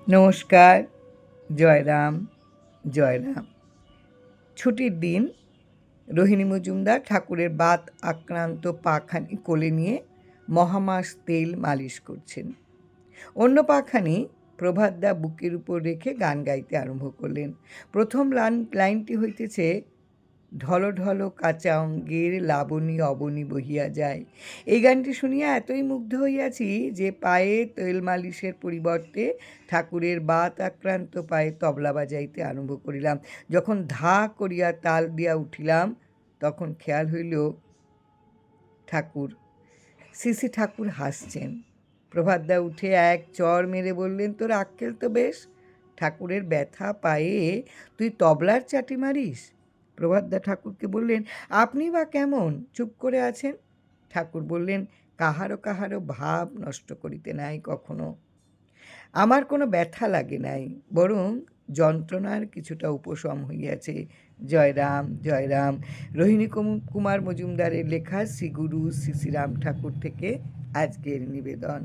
নমস্কার, জয়রাম, জয়রাম। ছুটির দিন রোহিণী মজুমদার ঠাকুরের বাত আক্রান্ত পাখানি কোলে নিয়ে মহামাস তেল মালিশ করছেন। অন্য পাখানি প্রভাতদা বুকের উপর রেখে গান গাইতে আরম্ভ করলেন। প্রথম লাইনটি হইতেছে, ঢলো ঢলো কাঁচা অঙ্গের লাবণী অবনী বহিয়া যায়। এই গানটি শুনিয়া এতই মুগ্ধ হইয়াছি যে পায়ে তেল মালিশের পরিবর্তে ঠাকুরের বাত আক্রান্ত পায়ে তবলা বাজাইতে আরম্ভ করিলাম। যখন ধা করিয়া তাল দিয়া উঠিলাম তখন খেয়াল হইল শ্রী ঠাকুর হাসছেন। প্রভাতদা উঠে এক চর মেরে বললেন, তোর আক্কেল তো বেশ, ঠাকুরের ব্যথা পায়ে তুই তবলার চাটি মারিস। প্রভাতদা ঠাকুরকে বললেন, আপনি বা কেমন চুপ করে আছেন? ঠাকুর বললেন, কাহারো কাহারো ভাব নষ্ট করিতে নাই কখনো। আমার কোনো ব্যথা লাগে নাই, বরং যন্ত্রণার কিছুটা উপশম হইয়াছে। জয়রাম, জয়রাম। রোহিণী কুমার মজুমদারের লেখা শ্রীগুরু শ্রী শ্রীরাম ঠাকুর থেকে আজকের নিবেদন।